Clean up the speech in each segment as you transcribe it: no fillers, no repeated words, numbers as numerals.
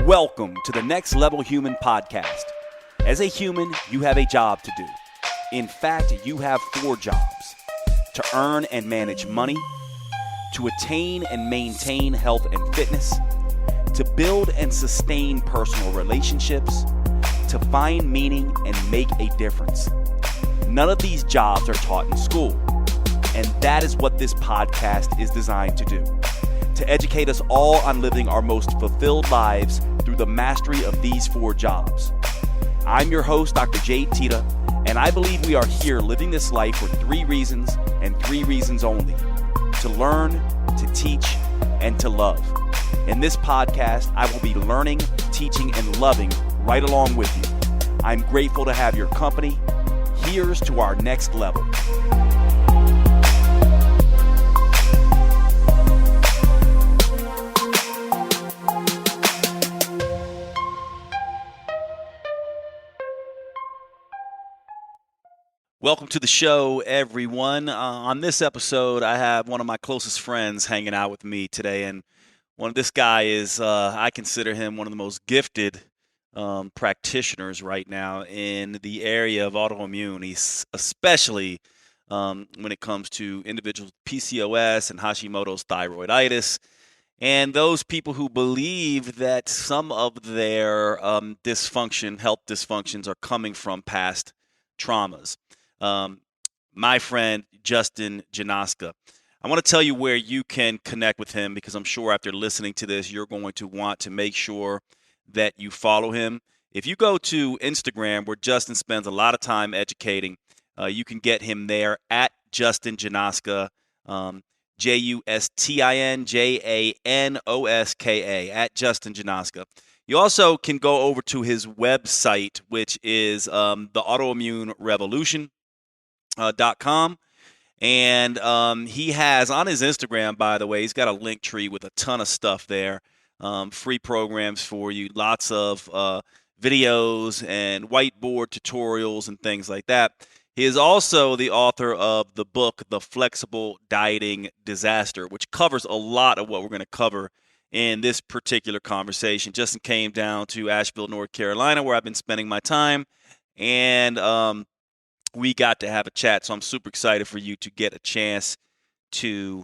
Welcome to the Next Level Human podcast. As a human, you have a job to do. In fact, you have 4 jobs: to earn and manage money, to attain and maintain health and fitness, to build and sustain personal relationships, to find meaning and make a difference. None of these jobs are taught in school, and that is what this podcast is designed to do. To educate us all on living our most fulfilled lives through the mastery of these 4 jobs. I'm your host, Dr. Jade Teta, and I believe we are here living this life for 3 reasons and 3 reasons only: to learn, to teach, and to love. In this podcast, I will be learning, teaching, and loving right along with you. I'm grateful to have your company. Here's to our next level. Welcome to the show, everyone. On this episode, I have one of my closest friends hanging out with me today, and this guy is, I consider him one of the most gifted practitioners right now in the area of autoimmune. He's especially when it comes to individuals with PCOS and Hashimoto's thyroiditis, and those people who believe that some of their health dysfunctions are coming from past traumas. My friend, Justin Janoska. I want to tell you where you can connect with him, because I'm sure after listening to this, you're going to want to make sure that you follow him. If you go to Instagram, where Justin spends a lot of time educating, you can get him there at Justin Janoska, JustinJanoska, at Justin Janoska. You also can go over to his website, which is the Autoimmune Revolution. .com, and he has on his Instagram, by the way, he's got a link tree with a ton of stuff there, free programs for you, lots of videos and whiteboard tutorials and things like that. He is also the author of the book, The Flexible Dieting Disaster, which covers a lot of what we're going to cover in this particular conversation. Justin came down to Asheville, North Carolina, where I've been spending my time, and we got to have a chat, so I'm super excited for you to get a chance to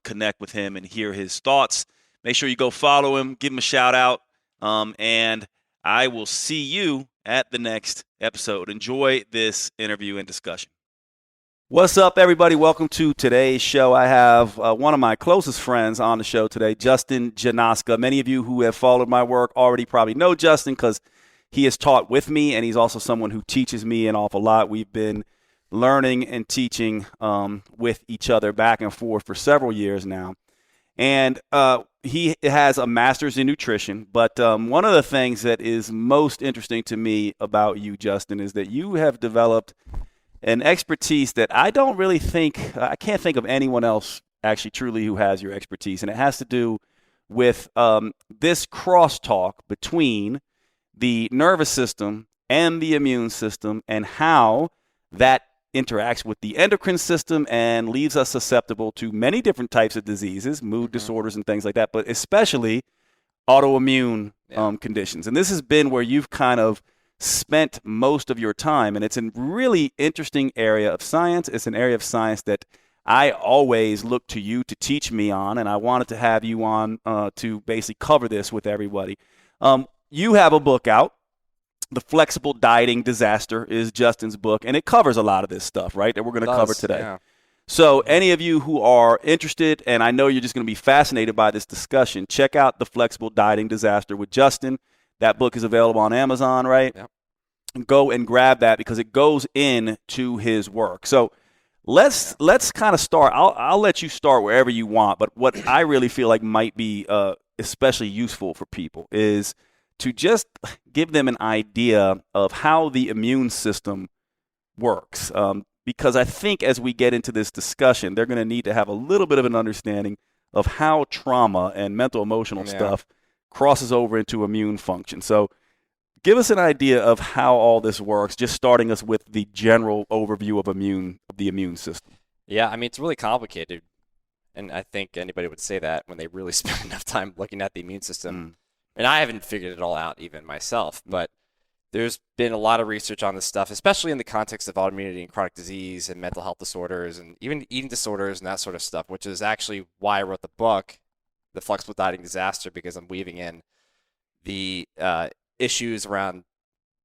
connect with him and hear his thoughts. Make sure you go follow him, give him a shout out, and I will see you at the next episode. Enjoy this interview and discussion. What's up, everybody? Welcome to today's show. I have one of my closest friends on the show today, Justin Janoska. Many of you who have followed my work already probably know Justin because he has taught with me, and he's also someone who teaches me an awful lot. We've been learning and teaching with each other back and forth for several years now. And he has a master's in nutrition. But one of the things that is most interesting to me about you, Justin, is that you have developed an expertise that I can't think of anyone else actually truly who has your expertise. And it has to do with this crosstalk between the nervous system and the immune system, and how that interacts with the endocrine system and leaves us susceptible to many different types of diseases, mood disorders and things like that, but especially autoimmune conditions. And this has been where you've kind of spent most of your time, and it's a really interesting area of science. It's an area of science that I always look to you to teach me on, and I wanted to have you on to basically cover this with everybody. You have a book out. The Flexible Dieting Disaster is Justin's book, and it covers a lot of this stuff, right, that we're going to cover today. Yeah. So any of you who are interested, and I know you're just going to be fascinated by this discussion, check out The Flexible Dieting Disaster with Justin. That book is available on Amazon, right? Yep. Go and grab that because it goes into his work. So let's kind of start. I'll let you start wherever you want, but what I really feel like might be especially useful for people is to just give them an idea of how the immune system works. Because I think as we get into this discussion, they're going to need to have a little bit of an understanding of how trauma and mental emotional stuff crosses over into immune function. So give us an idea of how all this works, just starting us with the general overview of the immune system. Yeah, I mean, it's really complicated. And I think anybody would say that when they really spend enough time looking at the immune system. and I haven't figured it all out even myself, but there's been a lot of research on this stuff, especially in the context of autoimmunity and chronic disease and mental health disorders and even eating disorders and that sort of stuff, which is actually why I wrote the book, The Flexible Dieting Disaster, because I'm weaving in the issues around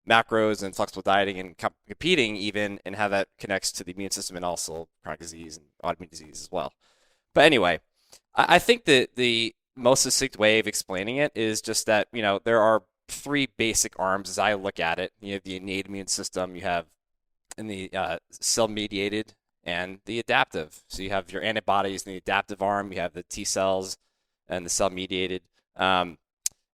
macros and flexible dieting and competing even, and how that connects to the immune system and also chronic disease and autoimmune disease as well. But anyway, I think that the most succinct way of explaining it is just that, there are three basic arms as I look at it. You have the innate immune system, you have in the cell-mediated and the adaptive. So you have your antibodies in the adaptive arm, you have the T cells and the cell-mediated, and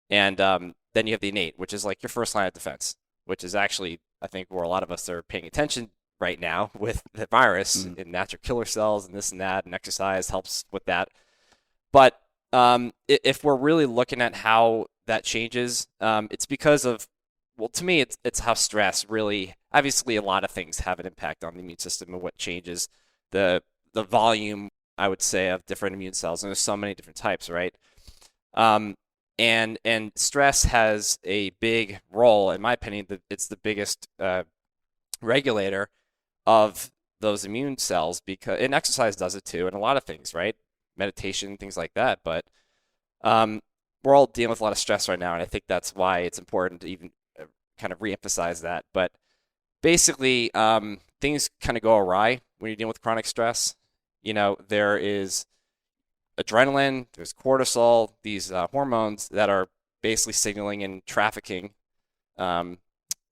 then you have the innate, which is like your first line of defense, which is actually, I think, where a lot of us are paying attention right now with the virus and natural killer cells and this and that, and exercise helps with that. But if we're really looking at how that changes, it's because of, well, to me, it's how stress really, obviously a lot of things have an impact on the immune system and what changes the volume, I would say, of different immune cells. And there's so many different types, right? And stress has a big role, in my opinion. It's the biggest regulator of those immune cells, and exercise does it too, and a lot of things, right? Meditation, things like that. But we're all dealing with a lot of stress right now, and I think that's why it's important to even kind of reemphasize that. But basically, things kind of go awry when you're dealing with chronic stress. There is adrenaline, there's cortisol, these hormones that are basically signaling and trafficking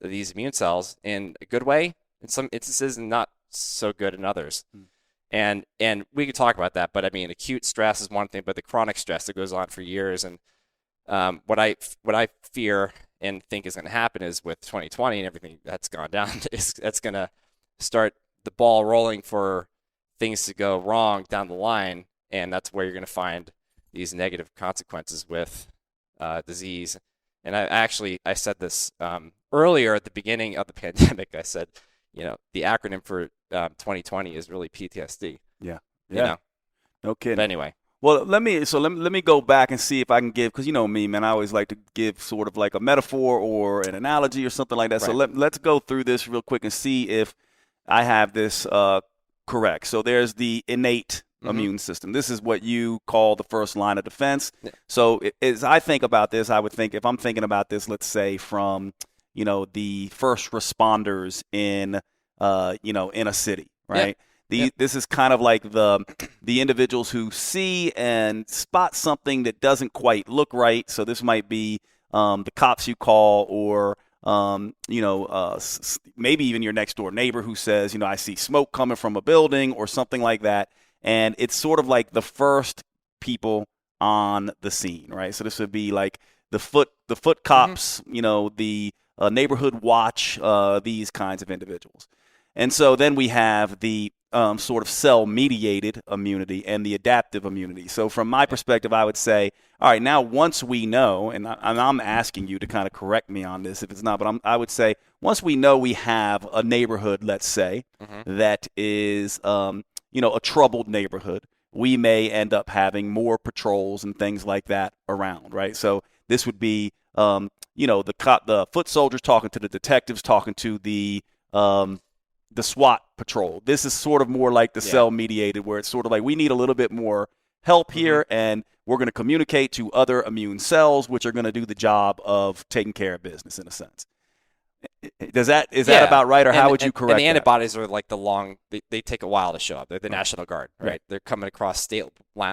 these immune cells in a good way in some instances and not so good in others. And we could talk about that, but I mean, acute stress is one thing, but the chronic stress that goes on for years, and what I fear and think is going to happen is with 2020 and everything that's gone down, that's going to start the ball rolling for things to go wrong down the line, and that's where you're going to find these negative consequences with disease. And I said this earlier at the beginning of the pandemic. I said, the acronym for 2020 is really PTSD. Yeah. No kidding. But anyway. Well, let me go back and see if I can give, because me, man, I always like to give sort of like a metaphor or an analogy or something like that. Right. So let's go through this real quick and see if I have this correct. So there's the innate immune system. This is what you call the first line of defense. Yeah. So as I think about this, I would think, if I'm thinking about this, let's say from, the first responders in a city, right? Yeah. This is kind of like the individuals who see and spot something that doesn't quite look right. So this might be the cops you call, or maybe even your next door neighbor who says, I see smoke coming from a building or something like that. And it's sort of like the first people on the scene, right? So this would be like the foot cops, the neighborhood watch, these kinds of individuals. And so then we have the sort of cell-mediated immunity and the adaptive immunity. So from my perspective, I would say, all right, now once we know, and I'm asking you to kind of correct me on this if it's not, but I would say once we know we have a neighborhood, let's say, that is, a troubled neighborhood, we may end up having more patrols and things like that around, right? So this would be, the foot soldiers talking to the detectives, talking to the SWAT patrol. This is sort of more like the cell-mediated, where it's sort of like we need a little bit more help here, and we're going to communicate to other immune cells, which are going to do the job of taking care of business in a sense. Is that about right, or how would you correct and the antibodies are like they take a while to show up. They're the National Guard, right? They're coming across state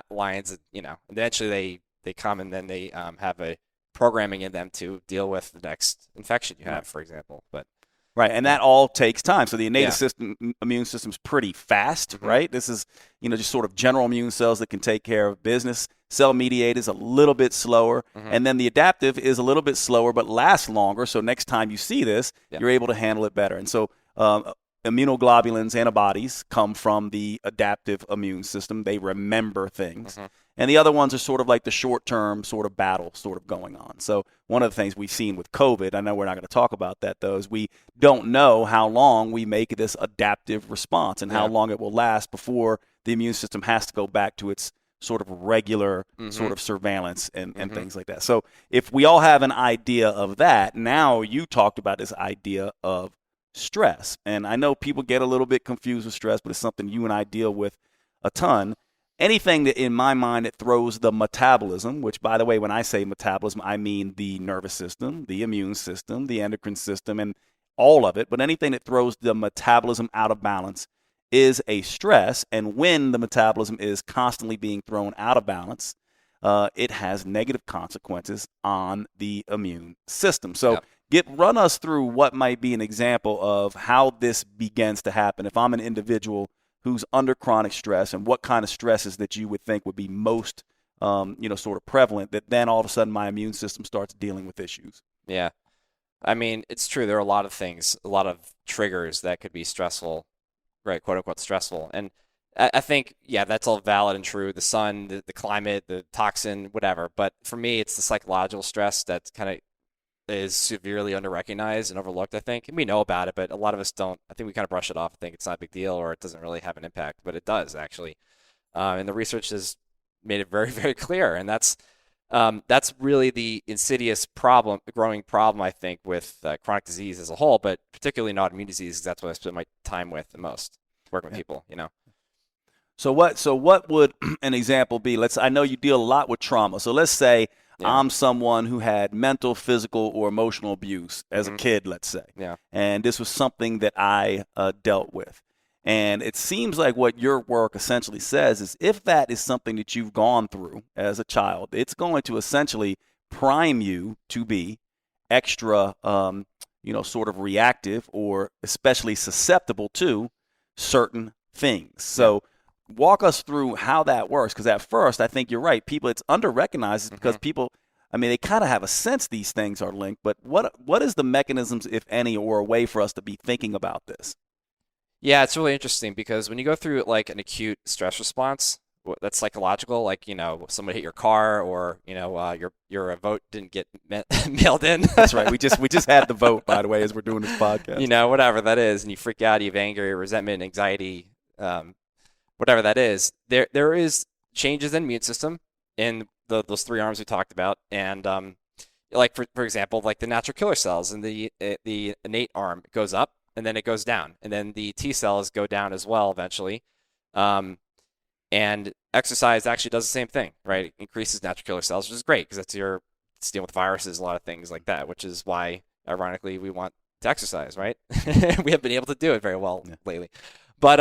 lines, and eventually they come, and then they have a programming in them to deal with the next infection you have, for example. But right, and that all takes time. So the innate immune system is pretty fast, right? This is, just sort of general immune cells that can take care of business. Cell-mediated is a little bit slower, and then the adaptive is a little bit slower but lasts longer. So next time you see this, you're able to handle it better. And so immunoglobulins, antibodies, come from the adaptive immune system. They remember things. And the other ones are sort of like the short-term sort of battle sort of going on. So one of the things we've seen with COVID, I know we're not going to talk about that, though, is we don't know how long we make this adaptive response and how long it will last before the immune system has to go back to its sort of regular Mm-hmm. sort of surveillance and Mm-hmm. things like that. So if we all have an idea of that, now you talked about this idea of stress. And I know people get a little bit confused with stress, but it's something you and I deal with a ton. Anything that in my mind that throws the metabolism, which by the way, when I say metabolism, I mean the nervous system, the immune system, the endocrine system, and all of it, but anything that throws the metabolism out of balance is a stress. And when the metabolism is constantly being thrown out of balance, it has negative consequences on the immune system. So run us through what might be an example of how this begins to happen. If I'm an individual who's under chronic stress, and what kind of stresses that you would think would be most, sort of prevalent, that then all of a sudden my immune system starts dealing with issues. Yeah. I mean, it's true. There are a lot of things, a lot of triggers that could be stressful, right? Quote unquote stressful. And I think, yeah, that's all valid and true. The sun, the climate, the toxin, whatever. But for me, it's the psychological stress that kind of is severely underrecognized and overlooked, I think. And we know about it, but a lot of us don't. I think we kind of brush it off. I think it's not a big deal, or it doesn't really have an impact, but it does actually. And the research has made it very, very clear. And that's really the insidious problem, growing problem, I think, with chronic disease as a whole, but particularly in autoimmune disease, because that's what I spend my time with the most, working with people, So what would an example be? I know you deal a lot with trauma. So let's say I'm someone who had mental, physical, or emotional abuse as a kid, let's say. Yeah. And this was something that I dealt with. And it seems like what your work essentially says is if that is something that you've gone through as a child, it's going to essentially prime you to be extra, sort of reactive or especially susceptible to certain things. So walk us through how that works, because at first, I think you're right. People, it's under-recognized because people, they kind of have a sense these things are linked, but what is the mechanisms, if any, or a way for us to be thinking about this? Yeah, it's really interesting because when you go through like an acute stress response, that's psychological, like, somebody hit your car, or, your vote didn't get mailed in. That's right. We just had the vote, by the way, as we're doing this podcast. Whatever that is, and you freak out, you have anger, resentment, anxiety, whatever that is. There is changes in the immune system in those three arms we talked about, and like for example, like the natural killer cells in the innate arm goes up, and then it goes down, and then the T cells go down as well eventually. And exercise actually does the same thing, right? It increases natural killer cells, which is great because it's dealing with viruses, a lot of things like that, which is why, ironically, we want to exercise, right? We haven't been able to do it very well lately. But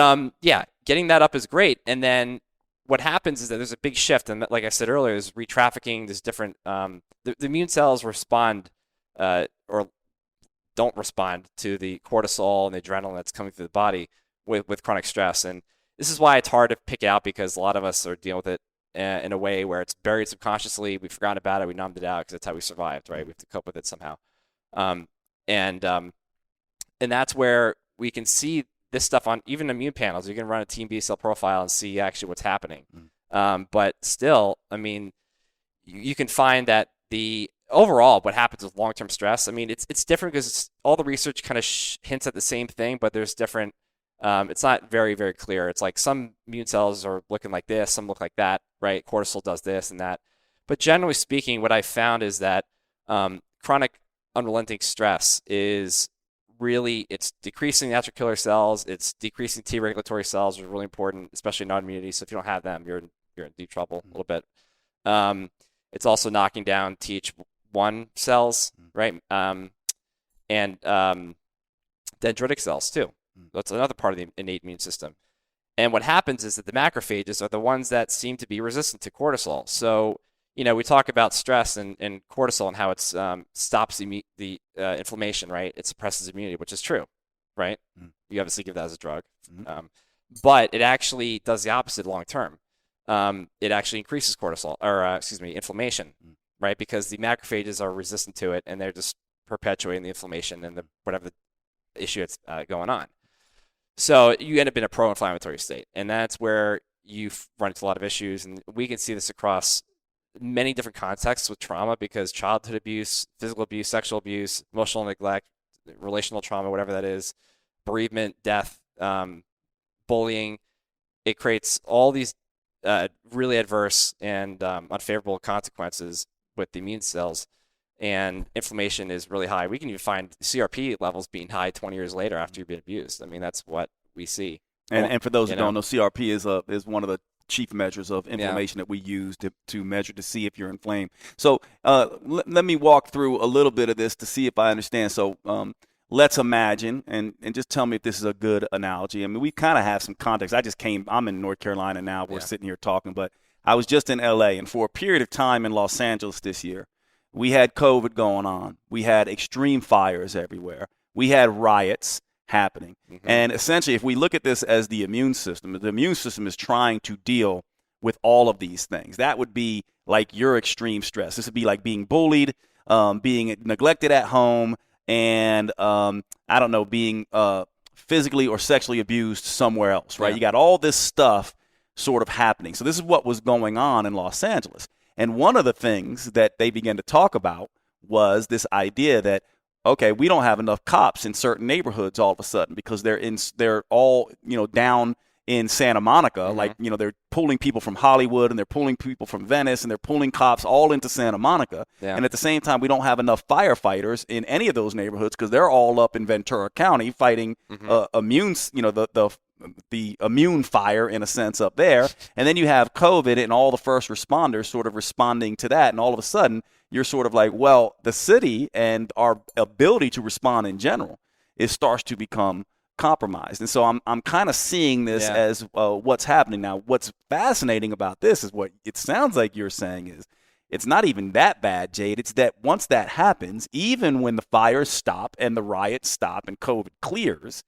getting that up is great. And then what happens is that there's a big shift, and like I said earlier, there's retrafficking, there's different the immune cells respond or don't respond to the cortisol and the adrenaline that's coming through the body with chronic stress. And this is why it's hard to pick out, because a lot of us are dealing with it in a way where it's buried subconsciously. We've forgotten about it. We numbed it out because that's how we survived, right? We have to cope with it somehow. And that's where we can see this stuff on even immune panels. You can run a Team B cell profile and see actually what's happening. But still, you can find that the overall what happens with long-term stress, it's different because all the research kind of hints at the same thing, but there's different. It's not very, very clear. It's like some immune cells are looking like this, some look like that, right? Cortisol does this and that. But generally speaking, what I found is that chronic unrelenting stress is really, it's decreasing natural killer cells, it's decreasing T regulatory cells, which is really important, especially in autoimmunity. So if you don't have them, you're in deep trouble a little bit. It's also knocking down Th1 cells, right? And dendritic cells too. That's another part of the innate immune system. And what happens is that the macrophages are the ones that seem to be resistant to cortisol. So, we talk about stress and cortisol and how it stops the inflammation, right? It suppresses immunity, which is true, right? You obviously give that as a drug. But it actually does the opposite long term. It actually increases cortisol, or inflammation, right? Because the macrophages are resistant to it, and they're just perpetuating the inflammation and whatever the issue that's going on. So you end up in a pro-inflammatory state, and that's where you run into a lot of issues. And we can see this across many different contexts with trauma, because childhood abuse, physical abuse, sexual abuse, emotional neglect, relational trauma, whatever that is, bereavement, death, bullying, it creates all these really adverse and unfavorable consequences with the immune cells, and inflammation is really high. We can even find CRP levels being high 20 years later after you've been abused. I mean, that's what we see. And for those who don't know, CRP is one of the chief measures of inflammation that we use to measure to see if you're inflamed. So let me walk through a little bit of this to see if I understand. So let's imagine, and just tell me if this is a good analogy. I mean, we kind of have some context. I'm in North Carolina now. We're sitting here talking, but I was just in L.A., and for a period of time in Los Angeles this year, we had COVID going on. We had extreme fires everywhere. We had riots happening. Mm-hmm. And essentially, if we look at this as the immune system is trying to deal with all of these things. That would be like your extreme stress. This would be like being bullied, being neglected at home, and being physically or sexually abused somewhere else, right? Yeah. You got all this stuff sort of happening. So this is what was going on in Los Angeles. And one of the things that they began to talk about was this idea that, okay, we don't have enough cops in certain neighborhoods all of a sudden because they're all, down in Santa Monica. Mm-hmm. Like, they're pulling people from Hollywood and they're pulling people from Venice and they're pulling cops all into Santa Monica. Yeah. And at the same time, we don't have enough firefighters in any of those neighborhoods because they're all up in Ventura County fighting the immune fire in a sense up there. And then you have COVID and all the first responders sort of responding to that. And all of a sudden you're sort of like, well, the city and our ability to respond in general starts to become compromised. And so I'm kind of seeing this as what's happening now. What's fascinating about this is what it sounds like you're saying is it's not even that bad, Jade. It's that once that happens, even when the fires stop and the riots stop and COVID clears,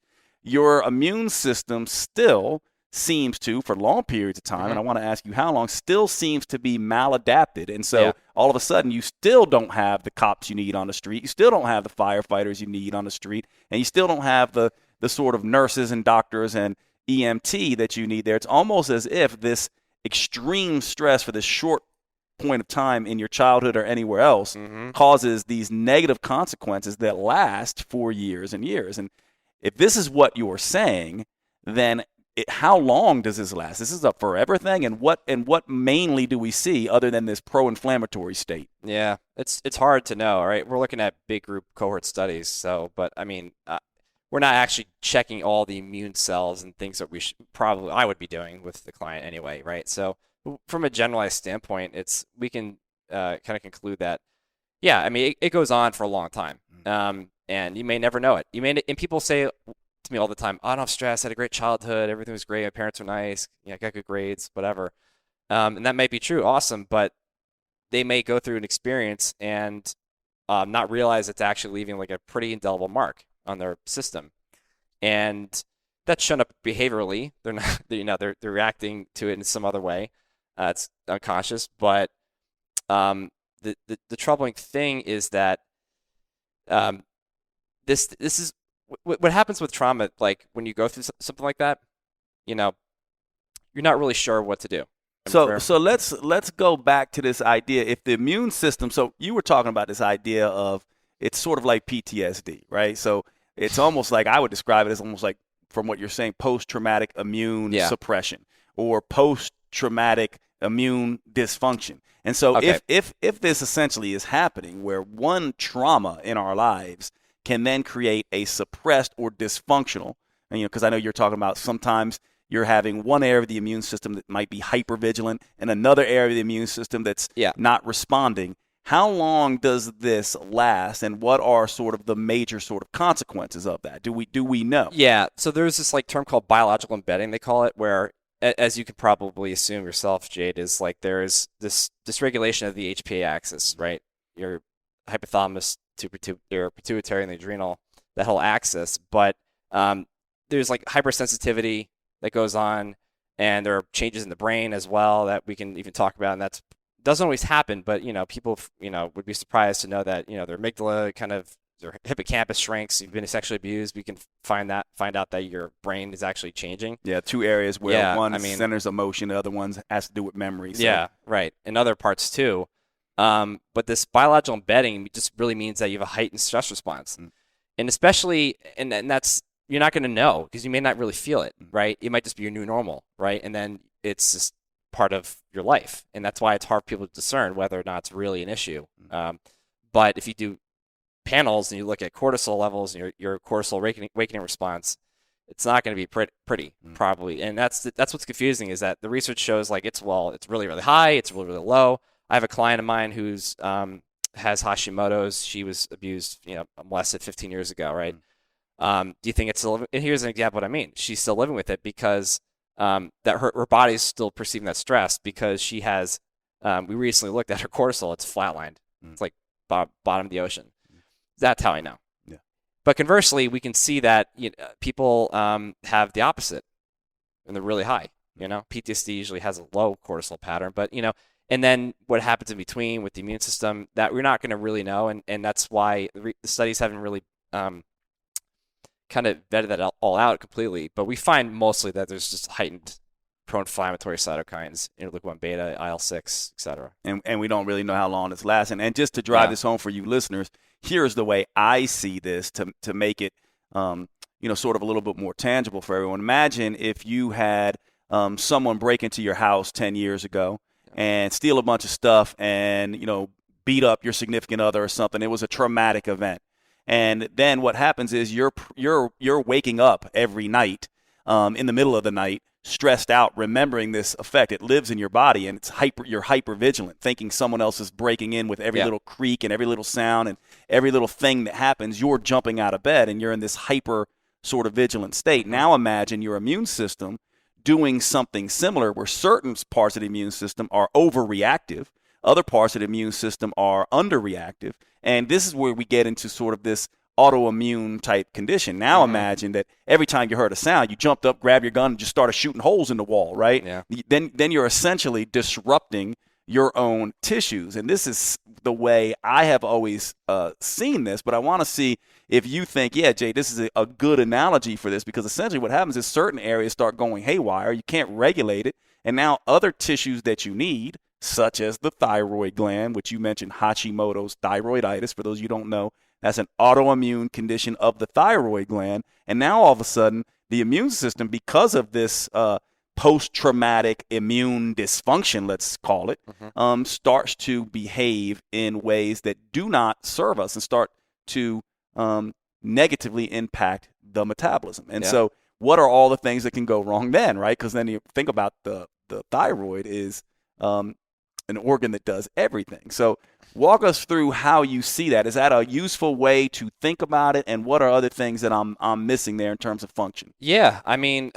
your immune system still seems to, for long periods of time, and I want to ask you how long, still seems to be maladapted. And so all of a sudden you still don't have the cops you need on the street. You still don't have the firefighters you need on the street. And you still don't have the sort of nurses and doctors and EMT that you need there. It's almost as if this extreme stress for this short point of time in your childhood or anywhere else causes these negative consequences that last for years and years. And if this is what you're saying, then how long does this last? This is a forever thing, and what mainly do we see other than this pro-inflammatory state? Yeah, it's hard to know, right? We're looking at big group cohort studies, but I mean, we're not actually checking all the immune cells and things that I would be doing with the client anyway, right? So from a generalized standpoint, we can kind of conclude that, I mean, it goes on for a long time. And you may never know it. And people say to me all the time, "Oh, I don't have stress. I had a great childhood. Everything was great. My parents were nice. I got good grades, whatever." And that might be true, awesome. But they may go through an experience and not realize it's actually leaving like a pretty indelible mark on their system, and that's shown up behaviorally. They're not, they're reacting to it in some other way. It's unconscious, but the troubling thing is that. This is what happens with trauma. Like when you go through something like that, you're not really sure what to do. So let's go back to this idea. If the immune system, so you were talking about this idea of it's sort of like PTSD, right? So it's almost like I would describe it as almost like, from what you're saying, post-traumatic immune suppression or post-traumatic immune dysfunction. And so if this essentially is happening, where one trauma in our lives can then create a suppressed or dysfunctional, and because I know you're talking about sometimes you're having one area of the immune system that might be hypervigilant and another area of the immune system that's not responding. How long does this last, and what are sort of the major sort of consequences of that? Do we know? Yeah, so there's this like term called biological embedding, they call it, where, as you could probably assume yourself, Jade, is like there's this dysregulation of the HPA axis, right? Your hypothalamus to your pituitary and the adrenal, that whole axis. But there's like hypersensitivity that goes on, and there are changes in the brain as well that we can even talk about, and that doesn't always happen. But people would be surprised to know that their amygdala their hippocampus shrinks. You've been sexually abused. We can find out that your brain is actually changing. Yeah, two areas where one centers emotion, the other one has to do with memory. So. Yeah, right, and other parts too. But this biological embedding just really means that you have a heightened stress response, and especially, and that's, you're not going to know because you may not really feel it, right? It might just be your new normal, right? And then it's just part of your life, and that's why it's hard for people to discern whether or not it's really an issue. But if you do panels and you look at cortisol levels and your cortisol awakening response, it's not going to be pretty probably. And that's what's confusing, is that the research shows like it's really, really high, it's really, really low. I have a client of mine who's has Hashimoto's. She was abused, molested 15 years ago, right? Do you think it's still? And here's an example of what I mean. She's still living with it because that her body's still perceiving that stress, because she has. We recently looked at her cortisol; it's flatlined. It's like bottom of the ocean. That's how I know. Yeah. But conversely, we can see that people have the opposite, and they're really high. PTSD usually has a low cortisol pattern, but and then what happens in between with the immune system, that we're not going to really know, and that's why the studies haven't really kind of vetted that all out completely. But we find mostly that there's just heightened pro-inflammatory cytokines, interleukin-1 beta, IL-6, etc. And we don't really know how long it's lasting. And just to drive this home for you listeners, here's the way I see this to make it, sort of a little bit more tangible for everyone. Imagine if you had someone break into your house 10 years ago and steal a bunch of stuff and, beat up your significant other or something. It was a traumatic event. And then what happens is you're waking up every night in the middle of the night, stressed out, remembering this effect. It lives in your body, and you're hyper vigilant, thinking someone else is breaking in with every little creak and every little sound and every little thing that happens. You're jumping out of bed, and you're in this hyper sort of vigilant state. Now imagine your immune system doing something similar, where certain parts of the immune system are overreactive, other parts of the immune system are underreactive, and this is where we get into sort of this autoimmune type condition. Now imagine that every time you heard a sound, you jumped up, grabbed your gun, and just started shooting holes in the wall, right? Yeah. Then you're essentially disrupting your own tissues. And this is the way I have always seen this, but I want to see if you think, yeah, Jay, this is a good analogy for this, because essentially what happens is certain areas start going haywire, you can't regulate it, and now other tissues that you need, such as the thyroid gland, which you mentioned, Hashimoto's thyroiditis, for those you don't know, that's an autoimmune condition of the thyroid gland. And now all of a sudden, the immune system, because of this post-traumatic immune dysfunction, let's call it, starts to behave in ways that do not serve us and start to negatively impact the metabolism. And so what are all the things that can go wrong then, right? Because then you think about the thyroid is an organ that does everything. So walk us through how you see that. Is that a useful way to think about it? And what are other things that I'm missing there in terms of function? Yeah, I mean,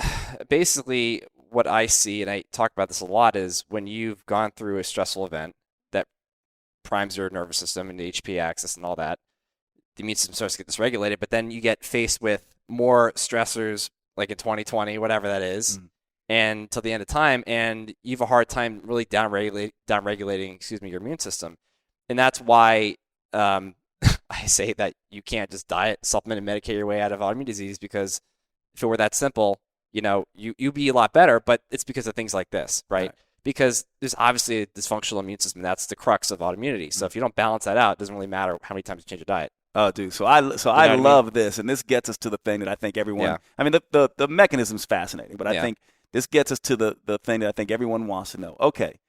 basically what I see, and I talk about this a lot, is when you've gone through a stressful event that primes your nervous system and the HPA axis and all that, the immune system starts to get dysregulated, but then you get faced with more stressors, like in 2020, whatever that is, and till the end of time, and you have a hard time really downregulating your immune system. And that's why I say that you can't just diet, supplement, and medicate your way out of autoimmune disease, because if it were that simple, you'd be a lot better, but it's because of things like this, right? Because there's obviously a dysfunctional immune system. That's the crux of autoimmunity. So if you don't balance that out, it doesn't really matter how many times you change your diet. Oh, dude. So I love this, and this gets us to the thing that I think everyone. Yeah. I mean, the mechanism's fascinating, but I think this gets us to the thing that I think everyone wants to know. Okay,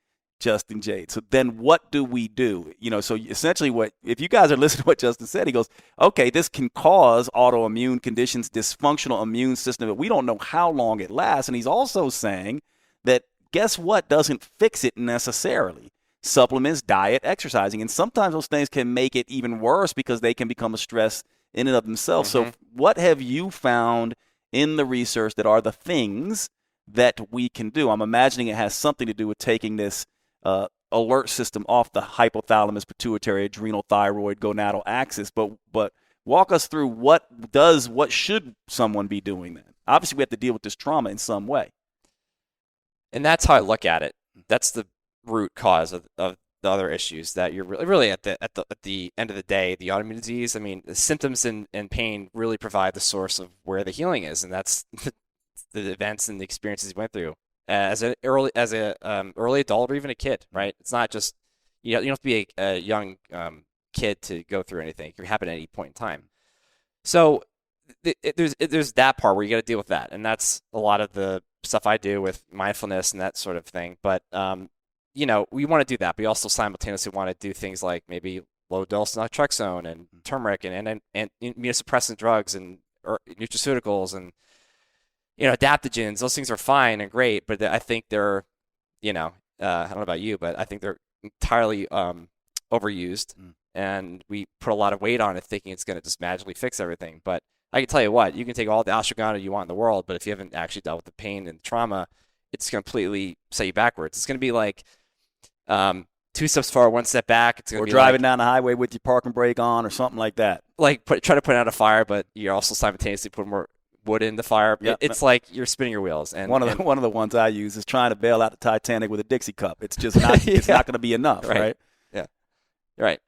Justin, Jade. So then, what do we do? So essentially, if you guys are listening to what Justin said, he goes, okay, this can cause autoimmune conditions, dysfunctional immune system, but we don't know how long it lasts. And he's also saying that guess what doesn't fix it necessarily. Supplements, diet, exercising. And sometimes those things can make it even worse because they can become a stress in and of themselves. So what have you found in the research that are the things that we can do? I'm imagining it has something to do with taking this alert system off the hypothalamus, pituitary, adrenal, thyroid, gonadal axis. But walk us through what should someone be doing then? Obviously, we have to deal with this trauma in some way. And that's how I look at it. That's the root cause of the other issues, that you're really at the end of the day, the autoimmune disease. I mean, the symptoms and pain really provide the source of where the healing is, and that's the events and the experiences you went through as an early adult or even a kid, right? It's not just you don't have to be a young kid to go through anything. It can happen at any point in time. So there's that part where you got to deal with that, and that's a lot of the stuff I do with mindfulness and that sort of thing. But we want to do that. But we also simultaneously want to do things like maybe low dose naltrexone and turmeric and immunosuppressant drugs and nutraceuticals and adaptogens. Those things are fine and great, but I think they're I don't know about you, but I think they're entirely overused, and we put a lot of weight on it thinking it's going to just magically fix everything. But I can tell you what, you can take all the ashwagandha you want in the world, but if you haven't actually dealt with the pain and trauma, it's completely set you backwards. It's going to be like 2 steps forward, 1 step back. It's going to be driving down the highway with your parking brake on or something like that. Like try to put out a fire, but you're also simultaneously putting more wood in the fire. Yep. It's like you're spinning your wheels. And one of the ones I use is trying to bail out the Titanic with a Dixie cup. It's just not it's not going to be enough, right? Yeah, right.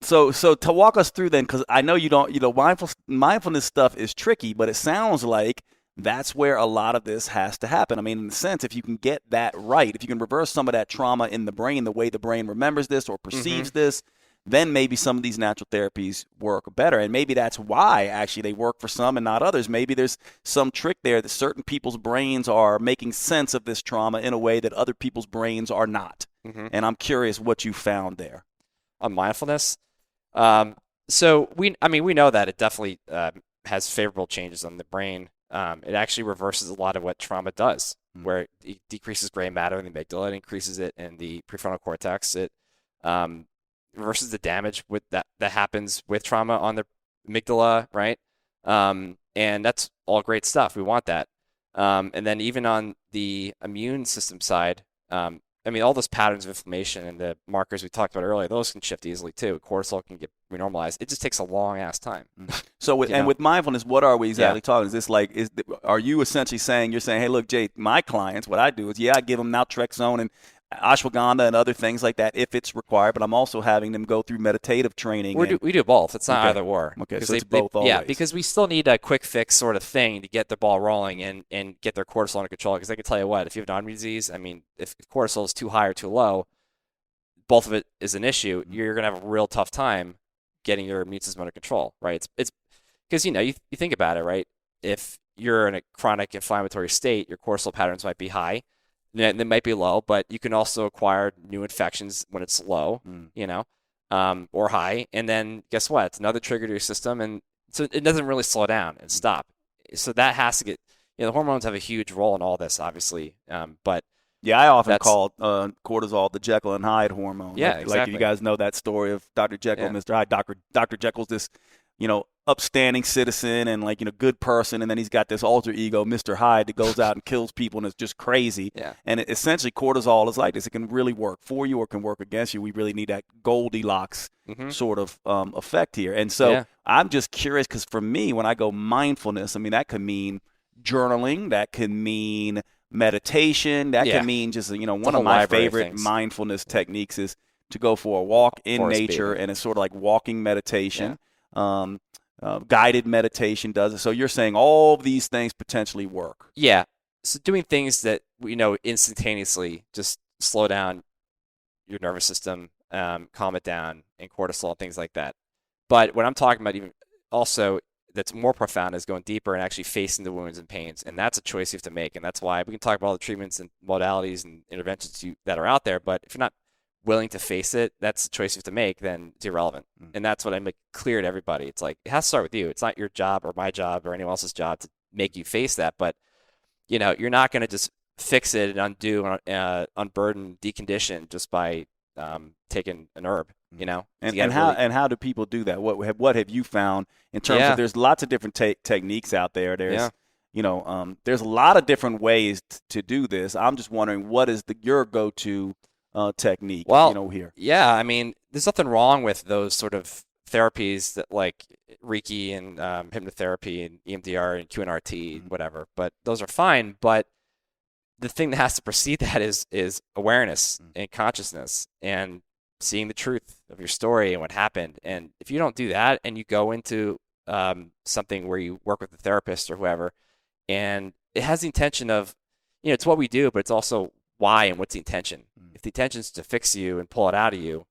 So to walk us through then, because I know you don't, mindfulness stuff is tricky, but it sounds like that's where a lot of this has to happen. I mean, in the sense, if you can get that right, if you can reverse some of that trauma in the brain, the way the brain remembers this or perceives this, then maybe some of these natural therapies work better. And maybe that's why actually they work for some and not others. Maybe there's some trick there that certain people's brains are making sense of this trauma in a way that other people's brains are not. And I'm curious what you found there. On mindfulness? So we know that it definitely has favorable changes on the brain. It actually reverses a lot of what trauma does, where it decreases gray matter in the amygdala, it increases it in the prefrontal cortex. It reverses the damage that happens with trauma on the amygdala, right? And that's all great stuff. We want that. And then even on the immune system side, all those patterns of inflammation and the markers we talked about earlier, those can shift easily too. Cortisol can get renormalized. It just takes a long ass time. So with mindfulness, what are we exactly talking? Is this are you essentially saying, you're saying, hey, look, Jay, my clients, what I do is, I give them naltrexone and ashwagandha and other things like that if it's required, but I'm also having them go through meditative training. We do both. It's not either or. Okay, so it's both always. Yeah, because we still need a quick fix sort of thing to get the ball rolling and get their cortisol under control. Because I can tell you what, if you have an autoimmune disease, if cortisol is too high or too low, both of it is an issue. You're going to have a real tough time getting your immune system under control, right? It's because, you think about it, right? If you're in a chronic inflammatory state, your cortisol patterns might be high. They might be low, but you can also acquire new infections when it's low, or high. And then guess what? It's another trigger to your system. And so it doesn't really slow down and stop. So that has to get, the hormones have a huge role in all this, obviously. But yeah, I often call cortisol the Jekyll and Hyde hormone. Yeah, exactly. exactly. Like you guys know that story of Dr. Jekyll and Mr. Hyde. Dr. Jekyll's this, upstanding citizen and good person, and then he's got this alter ego, Mr. Hyde, that goes out and kills people and is just crazy. Yeah. And essentially cortisol is like this. It can really work for you or can work against you. We really need that Goldilocks sort of effect here. And so I'm just curious, because for me, when I go mindfulness, that could mean journaling, that could mean meditation, that could mean just, one of my favorite mindfulness techniques is to go for a walk in nature, and it's sort of like walking meditation. Guided meditation does it. So you're saying all of these things potentially work. Yeah. So doing things that instantaneously just slow down your nervous system, calm it down, and cortisol and things like that. But what I'm talking about even also that's more profound is going deeper and actually facing the wounds and pains. And that's a choice you have to make. And that's why we can talk about all the treatments and modalities and interventions that are out there. But if you're not willing to face it, that's the choice you have to make, then it's irrelevant. And that's what I make clear to everybody. It's like, it has to start with you. It's not your job or my job or anyone else's job to make you face that. But, you're not going to just fix it and undo, unburden, decondition just by taking an herb, And how do people do that? What have you found in terms of, there's lots of different techniques out there. There's, there's a lot of different ways to do this. I'm just wondering, what is your go-to technique, here? Yeah, there's nothing wrong with those sort of therapies that like Reiki and hypnotherapy and EMDR and QNRT and whatever, but those are fine. But the thing that has to precede that is awareness and consciousness and seeing the truth of your story and what happened. And if you don't do that and you go into something where you work with a therapist or whoever, and it has the intention of, it's what we do, but it's also why and what's the intention. If the intention is to fix you and pull it out of you,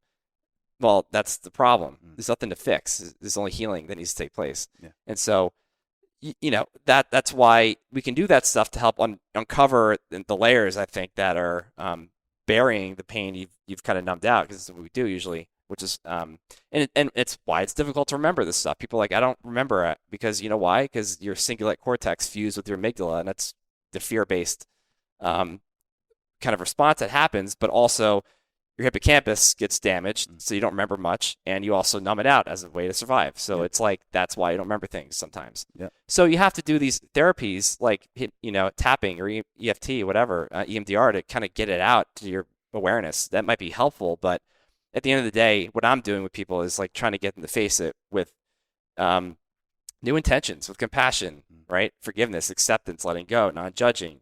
well, that's the problem. There's nothing to fix. There's only healing that needs to take place. And so that's why we can do that stuff to help uncover the layers, I think, that are burying the pain you've kind of numbed out, because that's what we do usually, which is and it's why it's difficult to remember this stuff. People are like, I don't remember it, because you know why? Because your cingulate cortex fused with your amygdala, and that's the fear-based kind of response that happens, but also your hippocampus gets damaged, so you don't remember much, and you also numb it out as a way to survive. So it's like, that's why you don't remember things sometimes. Yeah. So you have to do these therapies like, tapping or EFT, whatever, EMDR, to kind of get it out to your awareness. That might be helpful, but at the end of the day, what I'm doing with people is like trying to get them to face it with new intentions, with compassion, right? Forgiveness, acceptance, letting go, non-judging.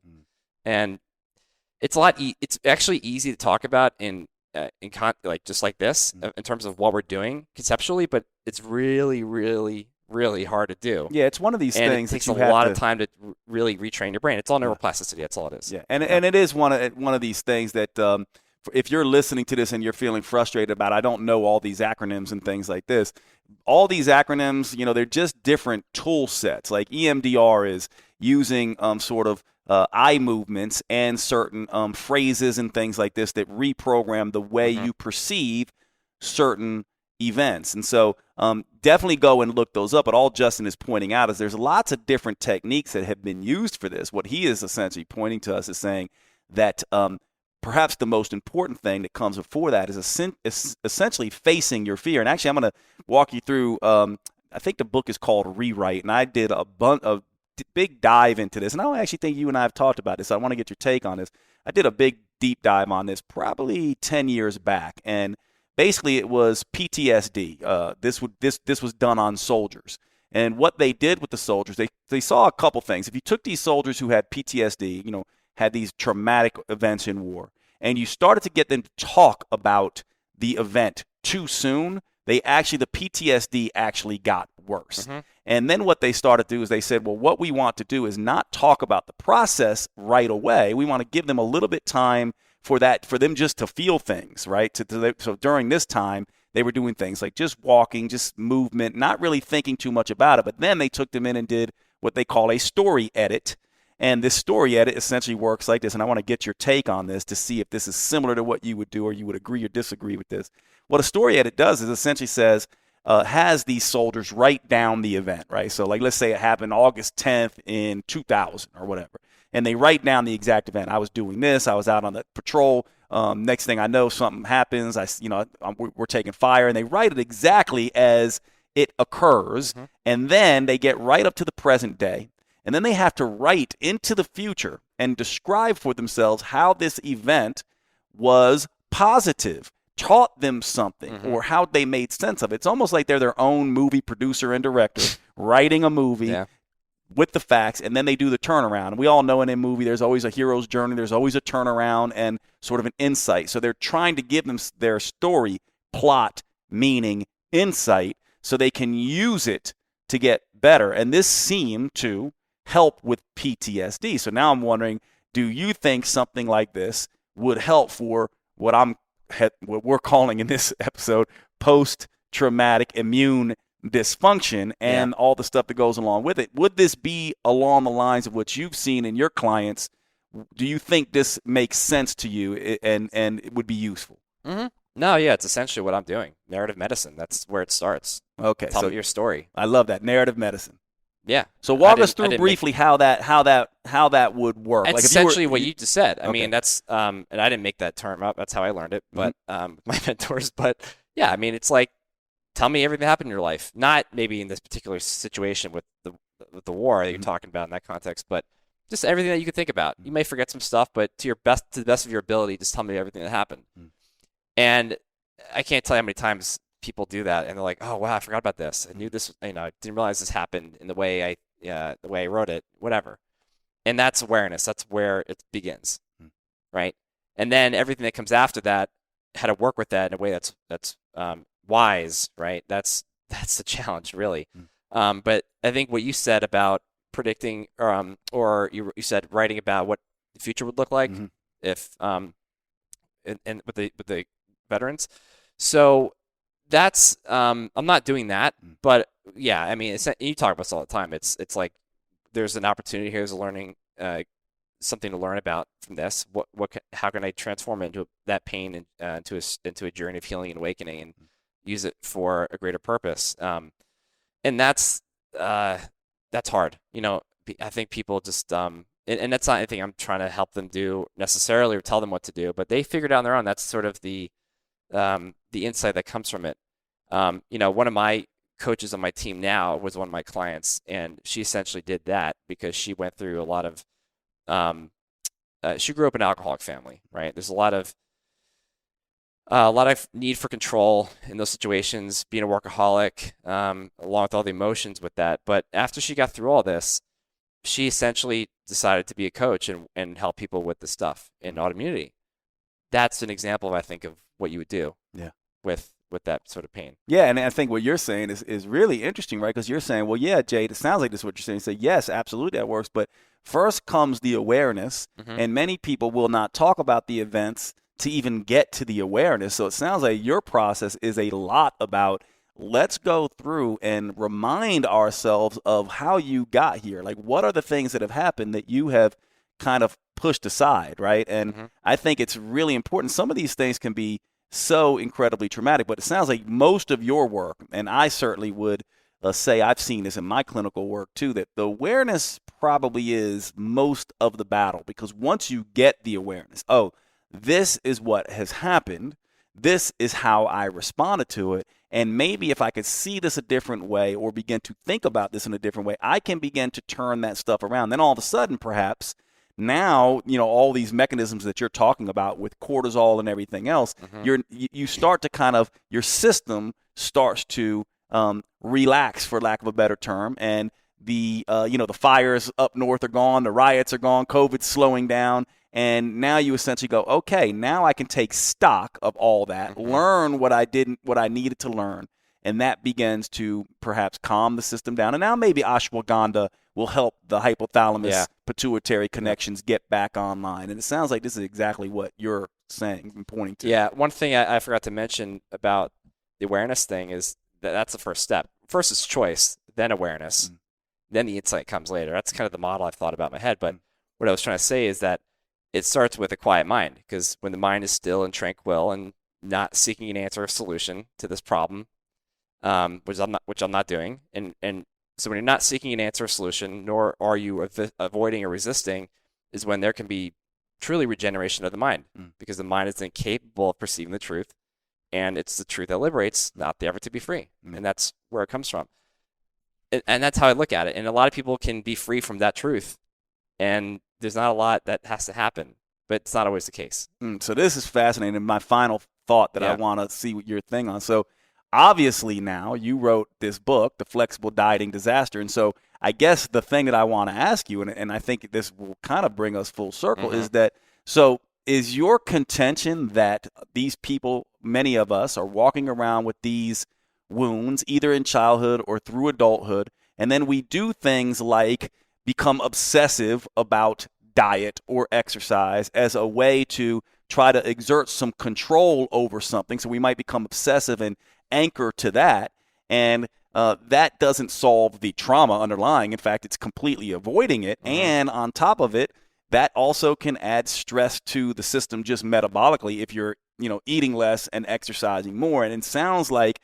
And it's it's actually easy to talk about like just like this, in terms of what we're doing conceptually, but it's really, really, really hard to do. Yeah, it's one of these things it takes that a you have lot to, of time to really retrain your brain. It's all neuroplasticity. That's all it is. Yeah, and it is one of these things that if you're listening to this and you're feeling frustrated about, I don't know all these acronyms and things like this. All these acronyms, they're just different tool sets. Like EMDR is using sort of eye movements and certain phrases and things like this that reprogram the way you perceive certain events. And so definitely go and look those up. But all Justin is pointing out is there's lots of different techniques that have been used for this. What he is essentially pointing to us is saying that perhaps the most important thing that comes before that is essentially facing your fear. And actually, I'm going to walk you through, I think the book is called Rewrite, and I did a big dive into this. And I don't actually think you and I have talked about this, so I want to get your take on this. I did a big deep dive on this probably 10 years back, and basically it was PTSD. This was done on soldiers. And what they did with the soldiers, they saw a couple things. If you took these soldiers who had PTSD, had these traumatic events in war, and you started to get them to talk about the event too soon, the PTSD actually got worse. And then what they started to do is they said, well, what we want to do is not talk about the process right away. We want to give them a little bit time for them just to feel things, right? So during this time, they were doing things like just walking, just movement, not really thinking too much about it. But then they took them in and did what they call a story edit. And this story edit essentially works like this, and I want to get your take on this to see if this is similar to what you would do or you would agree or disagree with this. What a story edit does is essentially says, has these soldiers write down the event, right? So like, let's say it happened August 10th in 2000 or whatever, and they write down the exact event. I was doing this. I was out on the patrol. Next thing I know, something happens. We're taking fire, and they write it exactly as it occurs, and then they get right up to the present day. And then they have to write into the future and describe for themselves how this event was positive, taught them something, or how they made sense of it. It's almost like they're their own movie producer and director writing a movie with the facts, and then they do the turnaround. And we all know in a movie there's always a hero's journey, there's always a turnaround and sort of an insight. So they're trying to give them their story, plot, meaning, insight, so they can use it to get better. And this seemed to help with PTSD. So now I'm wondering, do you think something like this would help for what we're calling in this episode post-traumatic immune dysfunction and all the stuff that goes along with it? Would this be along the lines of what you've seen in your clients? Do you think this makes sense to you and it would be useful? No, yeah, it's essentially what I'm doing. Narrative medicine. That's where it starts. Okay, Tell me your story. I love that, narrative medicine. Yeah. So walk us through briefly how that would work. It's essentially what you just said. I mean, that's and I didn't make that term up. That's how I learned it, but my mentors. But yeah, I mean, it's like, tell me everything that happened in your life. Not maybe in this particular situation with the war that you're talking about in that context, but just everything that you could think about. You may forget some stuff, but to the best of your ability, just tell me everything that happened. And I can't tell you how many times people do that, and they're like, "Oh wow, I forgot about this. I knew this. I didn't realize this happened in the way I wrote it. Whatever." And that's awareness. That's where it begins, right? And then everything that comes after that, how to work with that in a way that's wise, right? That's the challenge, really. But I think what you said about predicting, or you said writing about what the future would look like if and with the veterans. So that's I'm not doing that, but yeah, I mean, you talk about this all the time. It's like there's an opportunity here, there's a learning, something to learn about from this. How can I transform it into that pain and into a journey of healing and awakening, and use it for a greater purpose? And that's hard. I think people just and that's not anything I'm trying to help them do necessarily or tell them what to do, but they figured it out on their own. That's sort of the insight that comes from it. One of my coaches on my team now was one of my clients, and she essentially did that because she went through a lot of she grew up in an alcoholic family, right? There's a lot of need for control in those situations, being a workaholic, along with all the emotions with that. But after she got through all this, she essentially decided to be a coach and help people with this stuff in autoimmunity. That's an example, I think, of what you would do with that sort of pain. Yeah, and I think what you're saying is really interesting, right? Because you're saying, well, yeah, Jade, it sounds like this is what you're saying. You say, yes, absolutely, that works. But first comes the awareness, and many people will not talk about the events to even get to the awareness. So it sounds like your process is a lot about let's go through and remind ourselves of how you got here. Like, what are the things that have happened that you have kind of pushed aside, right? And I think it's really important. Some of these things can be so incredibly traumatic, but it sounds like most of your work, and I certainly would say I've seen this in my clinical work too, that the awareness probably is most of the battle, because once you get the awareness, oh, this is what has happened, this is how I responded to it, and maybe if I could see this a different way or begin to think about this in a different way, I can begin to turn that stuff around. Then all of a sudden, perhaps, now, all these mechanisms that you're talking about with cortisol and everything else, you start to kind of, your system starts to relax, for lack of a better term, and the fires up north are gone, the riots are gone, COVID's slowing down, and now you essentially go, okay, now I can take stock of all that, learn what I needed to learn, and that begins to perhaps calm the system down. And now maybe ashwagandha will help the hypothalamus pituitary connections get back online. And it sounds like this is exactly what you're saying and pointing to. Yeah, one thing I forgot to mention about the awareness thing is that's the first step. First is choice, then awareness, then the insight comes later. That's kind of the model I've thought about in my head. But what I was trying to say is that it starts with a quiet mind, because when the mind is still and tranquil and not seeking an answer or solution to this problem, which I'm not doing, and so when you're not seeking an answer or solution, nor are you avoiding or resisting, is when there can be truly regeneration of the mind, because the mind is incapable of perceiving the truth, and it's the truth that liberates, not the effort to be free, and that's where it comes from. And that's how I look at it. And a lot of people can be free from that truth, and there's not a lot that has to happen, but it's not always the case. So this is fascinating. My final thought that I want to see what your thing on. So obviously now you wrote this book, The Flexible Dieting Disaster. And so I guess the thing that I want to ask you, and I think this will kind of bring us full circle, is that, so is your contention that these people, many of us, are walking around with these wounds, either in childhood or through adulthood, and then we do things like become obsessive about diet or exercise as a way to try to exert some control over something? So we might become obsessive and anchor to that, and that doesn't solve the trauma underlying. In fact, it's completely avoiding it. And on top of it, that also can add stress to the system just metabolically if you're eating less and exercising more. And it sounds like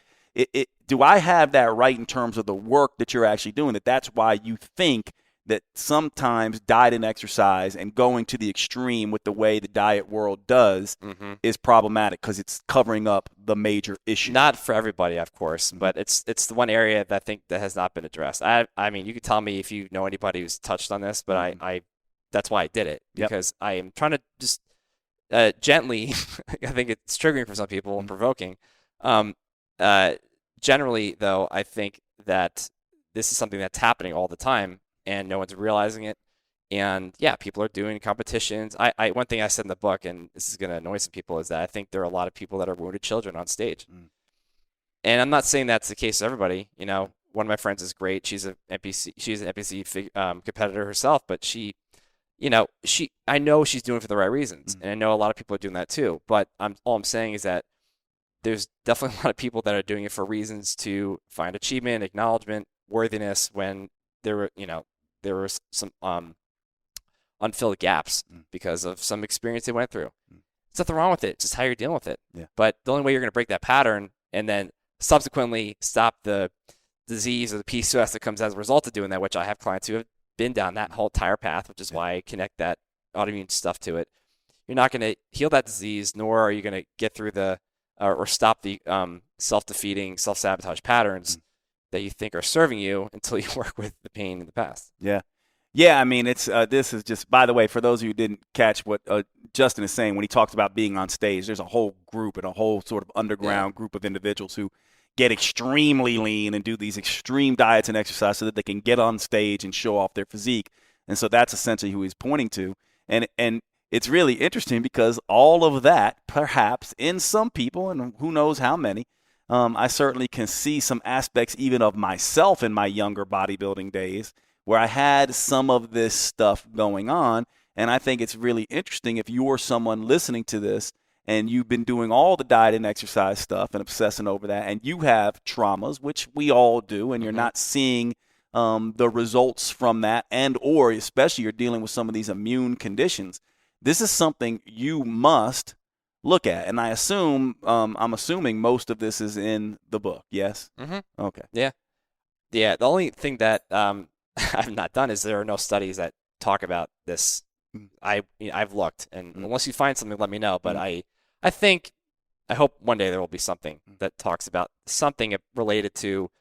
do I have that right in terms of the work that you're actually doing, that's why you think that sometimes diet and exercise and going to the extreme with the way the diet world does is problematic because it's covering up the major issue? Not for everybody, of course, but it's the one area that I think that has not been addressed. I mean, you could tell me if you know anybody who's touched on this, but I that's why I did it, because I am trying to just gently, I think it's triggering for some people and provoking. Generally, though, I think that this is something that's happening all the time, and no one's realizing it. And yeah, people are doing competitions. One thing I said in the book, and this is going to annoy some people, is that I think there are a lot of people that are wounded children on stage. And I'm not saying that's the case for everybody. One of my friends is great. She's an NPC competitor herself, but I know she's doing it for the right reasons, and I know a lot of people are doing that too. But all I'm saying is that there's definitely a lot of people that are doing it for reasons to find achievement, acknowledgement, worthiness, when they there were some unfilled gaps because of some experience they went through. There's nothing wrong with it. It's just how you're dealing with it. Yeah. But the only way you're going to break that pattern and then subsequently stop the disease or the PCOS that comes as a result of doing that, which I have clients who have been down that whole entire path, which is why I connect that autoimmune stuff to it. You're not going to heal that disease, nor are you going to get through the or stop the self-defeating, self-sabotage patterns that you think are serving you until you work with the pain in the past. Yeah. Yeah, I mean, it's this is just, by the way, for those of you who didn't catch what Justin is saying when he talks about being on stage, there's a whole group and a whole sort of underground group of individuals who get extremely lean and do these extreme diets and exercise so that they can get on stage and show off their physique. And so that's essentially who he's pointing to. And it's really interesting because all of that, perhaps in some people, and who knows how many, I certainly can see some aspects even of myself in my younger bodybuilding days where I had some of this stuff going on. And I think it's really interesting if you're someone listening to this and you've been doing all the diet and exercise stuff and obsessing over that, and you have traumas, which we all do, and you're not seeing the results from that, and or especially you're dealing with some of these immune conditions, this is something you must look at. And I assume, I'm assuming most of this is in the book, yes? Mm-hmm. Okay. Yeah. The only thing that I've not done is there are no studies that talk about this. I've looked, and unless you find something, let me know. But I hope one day there will be something that talks about something related to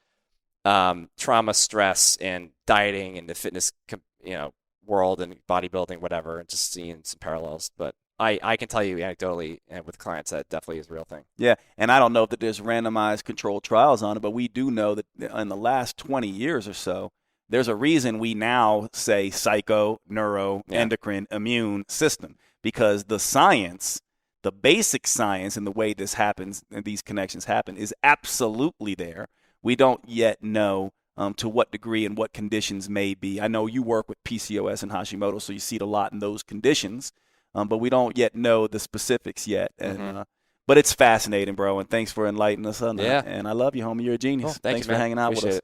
trauma, stress, and dieting, and the fitness, world and bodybuilding, whatever, and just seeing some parallels. But I can tell you anecdotally and with clients that definitely is a real thing. Yeah, and I don't know that there's randomized controlled trials on it, but we do know that in the last 20 years or so, there's a reason we now say psycho, neuro, endocrine, immune system, because the science, the basic science and the way this happens and these connections happen is absolutely there. We don't yet know to what degree and what conditions may be. I know you work with PCOS and Hashimoto, so you see it a lot in those conditions, but we don't yet know the specifics yet. And but it's fascinating, bro, and thanks for enlightening us on that. And I love you, homie. You're a genius. Cool. Thanks for hanging out with us.